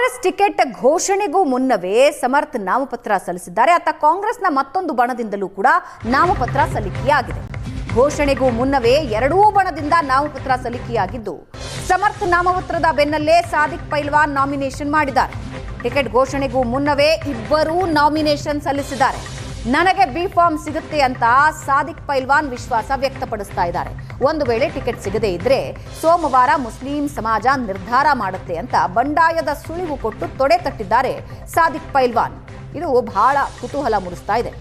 Congress ticket ಘೋಷಣೆಗೂ ಮುನ್ನವೇ ಸಮರ್ಥ್ ನಾಮಪತ್ರ ಸಲ್ಲಿಸಿದ್ದಾರೆ. ಅತ್ತ ಕಾಂಗ್ರೆಸ್ನ ಮತ್ತೊಂದು ಬಣದಿಂದಲೂ ಕೂಡ ನಾಮಪತ್ರ ಸಲ್ಲಿಕೆಯಾಗಿದೆ. ಘೋಷಣೆಗೂ ಮುನ್ನವೇ ಎರಡೂ ಬಣದಿಂದ ನಾಮಪತ್ರ ಸಲ್ಲಿಕೆಯಾಗಿದ್ದು, ಸಮರ್ಥ್ ನಾಮಪತ್ರದ ಬೆನ್ನಲ್ಲೇ ಸಾದಿಕ್ ಪೈಲ್ವಾನ್ ನಾಮಿನೇಷನ್ ಮಾಡಿದ್ದಾರೆ. ಟಿಕೆಟ್ ಘೋಷಣೆಗೂ ಮುನ್ನವೇ ಇಬ್ಬರೂ ನಾಮಿನೇಷನ್ ಸಲ್ಲಿಸಿದ್ದಾರೆ. ನನಗೆ ಬಿ ಫಾರ್ಮ್ ಸಿಗುತ್ತೆ ಅಂತ ಸಾದಿಕ್ ಪೈಲ್ವಾನ್ ವಿಶ್ವಾಸ ವ್ಯಕ್ತಪಡಿಸ್ತಾ ಇದ್ದಾರೆ. ಒಂದು ವೇಳೆ ಟಿಕೆಟ್ ಸಿಗದೇ ಇದ್ರೆ ಸೋಮವಾರ ಮುಸ್ಲಿಂ ಸಮಾಜ ನಿರ್ಧಾರ ಮಾಡುತ್ತೆ ಅಂತ ಬಂಡಾಯದ ಸುಳಿವು ಕೊಟ್ಟು ತೊಡೆ ತಟ್ಟಿದ್ದಾರೆ ಸಾದಿಕ್ ಪೈಲ್ವಾನ್. ಇದು ಬಹಳ ಕುತೂಹಲ ಮೂಡಿಸ್ತಾ ಇದೆ.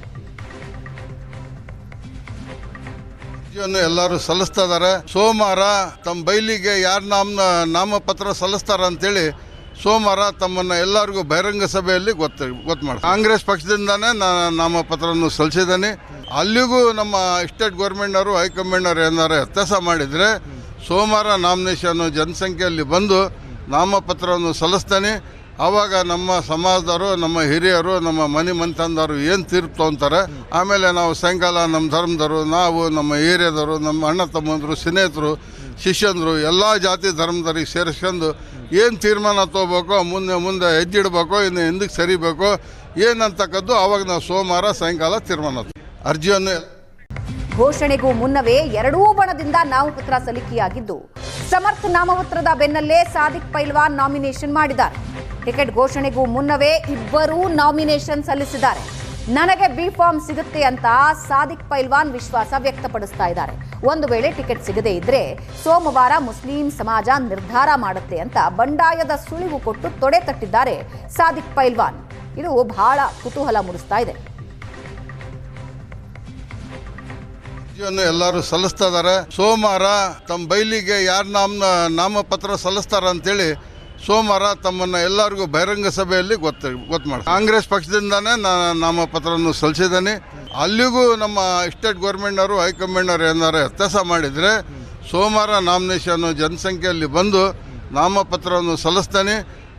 ಎಲ್ಲರೂ ಸಲ್ಲಿಸ್ತಾ ಇದ್ದಾರೆ. ಸೋಮವಾರ ತಮ್ಮ ಬೈಲಿಗೆ ಯಾರು ನಾಮಪತ್ರ ಸಲ್ಲಿಸ್ತಾರ ಅಂತೇಳಿ ಸೋಮವಾರ ತಮ್ಮನ್ನ ಎಲ್ಲರಿಗೂ ಬಹಿರಂಗ ಸಭೆಯಲ್ಲಿ ಗೊತ್ತು ಮಾಡಿ ಕಾಂಗ್ರೆಸ್ ಪಕ್ಷದಿಂದಾನೇ ನಾಮಪತ್ರವನ್ನು ಸಲ್ಲಿಸಿದ್ದೇನೆ. ಅಲ್ಲಿಗೂ ನಮ್ಮ ಸ್ಟೇಟ್ ಗೌರ್ಮೆಂಟ್ನವರು ಹೈಕಮಾಂಡ್ನವರು ಏನಾರು ವ್ಯತ್ಯಾಸ ಮಾಡಿದರೆ ಸೋಮವಾರ ನಾಮಿನೇಷನ್ ಜನಸಂಖ್ಯೆಯಲ್ಲಿ ಬಂದು ನಾಮಪತ್ರವನ್ನು ಸಲ್ಲಿಸ್ತೇನೆ. ಆವಾಗ ನಮ್ಮ ಸಮಾಜದವರು, ನಮ್ಮ ಹಿರಿಯರು, ನಮ್ಮ ಮನೆತನದವರು ಏನು ತೀರ್ಪು ತೊಗೊತಾರೆ. ಆಮೇಲೆ ನಾವು ಸಾಯಂಕಾಲ ನಮ್ಮ ಧರ್ಮದವರು, ನಾವು ನಮ್ಮ ಏರಿಯಾದವರು, ನಮ್ಮ ಅಣ್ಣ ತಮ್ಮಂದರು, ಸ್ನೇಹಿತರು, ಶಿಷ್ಯಂದರು ಎಲ್ಲ ಜಾತಿ ಧರ್ಮದವ್ರಿಗೆ ಸೇರಿಸ್ಕೊಂಡು ಏನು ತೀರ್ಮಾನ ತೊಗೋಬೇಕೋ, ಮುಂದೆ ಹೆಜ್ಜಿಡ್ಬೇಕೋ, ಇನ್ನು ಹಿಂದಕ್ಕೆ ಸರಿಬೇಕೋ ಏನಂತಕ್ಕದ್ದು ಆವಾಗ ನಾವು ಸೋಮವಾರ ಸಾಯಂಕಾಲ ತೀರ್ಮಾನ ಅರ್ಜಿಯನ್ನು. ಘೋಷಣೆಗೂ ಮುನ್ನವೇ ಎರಡೂ ಬಣದಿಂದ ನಾಮಪತ್ರ ಸಲ್ಲಿಕೆಯಾಗಿದ್ದು, ಸಮರ್ಥ್ ನಾಮಪತ್ರದ ಬೆನ್ನಲ್ಲೇ ಸಾದಿಕ್ ಪೈಲ್ವಾನ್ ನಾಮಿನೇಷನ್ ಮಾಡಿದ್ದಾರೆ. ಟಿಕೆಟ್ ಘೋಷಣೆಗೂ ಮುನ್ನವೇ ಇಬ್ಬರೂ ನಾಮಿನೇಷನ್ ಸಲ್ಲಿಸಿದ್ದಾರೆ. ನನಗೆ ಬಿ ಫಾರ್ಮ್ ಸಿಗುತ್ತೆ ಅಂತ ಸಾದಿಕ್ ಪೈಲ್ವಾನ್ ವಿಶ್ವಾಸ ವ್ಯಕ್ತಪಡಿಸ್ತಾ ಇದ್ದಾರೆ. ಒಂದು ವೇಳೆ ಟಿಕೆಟ್ ಸಿಗದೇ ಇದ್ರೆ ಸೋಮವಾರ ಮುಸ್ಲಿಂ ಸಮಾಜ ನಿರ್ಧಾರ ಮಾಡುತ್ತೆ ಅಂತ ಬಂಡಾಯದ ಸುಳಿವು ಕೊಟ್ಟು ತೊಡೆ ತಟ್ಟಿದ್ದಾರೆ ಸಾದಿಕ್ ಪೈಲ್ವಾನ್. ಇದು ಬಹಳ ಕುತೂಹಲ ಮೂಡಿಸ್ತಾ ಇದೆ. ಎಲ್ಲರೂ ಸಲ್ಲಿಸ್ತಾ ಇದ್ದಾರೆ. ಸೋಮವಾರ ತಮ್ಮ ಬೈಲಿಗೆ ಯಾರು ನಾಮಪತ್ರ ಸಲ್ಲಿಸ್ತಾರ ಅಂತೇಳಿ ಸೋಮವಾರ ತಮ್ಮನ್ನ ಎಲ್ಲರಿಗೂ ಬಹಿರಂಗ ಸಭೆಯಲ್ಲಿ ಗೊತ್ತು ಮಾಡಿ ಕಾಂಗ್ರೆಸ್ ಪಕ್ಷದಿಂದಾನೇ ನಾಮಪತ್ರವನ್ನು ಸಲ್ಲಿಸಿದ್ದೇನೆ. ಅಲ್ಲಿಗೂ ನಮ್ಮ ಸ್ಟೇಟ್ ಗೌರ್ಮೆಂಟ್ನವರು ಹೈಕಮಾಂಡ್ನವರು ಏನಾರು ವ್ಯತ್ಯಾಸ ಮಾಡಿದರೆ ಸೋಮವಾರ ನಾಮಿನೇಷನ್ ಜನಸಂಖ್ಯೆಯಲ್ಲಿ ಬಂದು ನಾಮಪತ್ರವನ್ನು ಸಲ್ಲಿಸ್ತೇನೆ.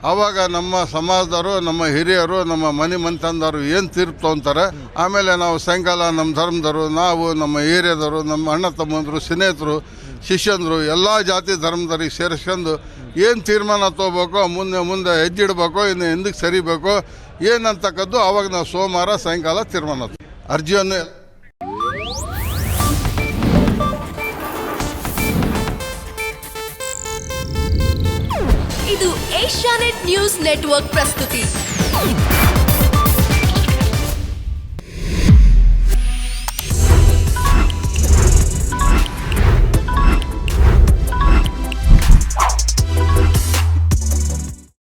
ಆವಾಗ ನಮ್ಮ ಸಮಾಜದವರು, ನಮ್ಮ ಹಿರಿಯರು, ನಮ್ಮ ಮನೆತನದವರು ಏನು ತೀರ್ಪು ತೊಗೊತಾರೆ. ಆಮೇಲೆ ನಾವು ಸಾಯಂಕಾಲ ನಮ್ಮ ಧರ್ಮದವರು, ನಾವು ನಮ್ಮ ಏರಿಯಾದವರು, ನಮ್ಮ ಅಣ್ಣ ತಮ್ಮಂದರು, ಸ್ನೇಹಿತರು, ಶಿಷ್ಯಂದರು ಎಲ್ಲ ಜಾತಿ ಧರ್ಮದವ್ರಿಗೆ ಸೇರಿಸ್ಕೊಂಡು ಏನು ತೀರ್ಮಾನ ತೊಗೋಬೇಕೋ, ಮುಂದೆ ಹೆಜ್ಜಿಡ್ಬೇಕೋ, ಇನ್ನು ಹಿಂದಕ್ಕೆ ಸರಿಬೇಕೋ ಏನಂತಕ್ಕದ್ದು ಆವಾಗ ನಾವು ಸೋಮವಾರ ಸಾಯಂಕಾಲ ತೀರ್ಮಾನ ಅರ್ಜಿಯನ್ನು. ಇದು ಏಷ್ಯಾನೆಟ್ ನ್ಯೂಸ್ ನೆಟ್ವರ್ಕ್ ಪ್ರಸ್ತುತಿ.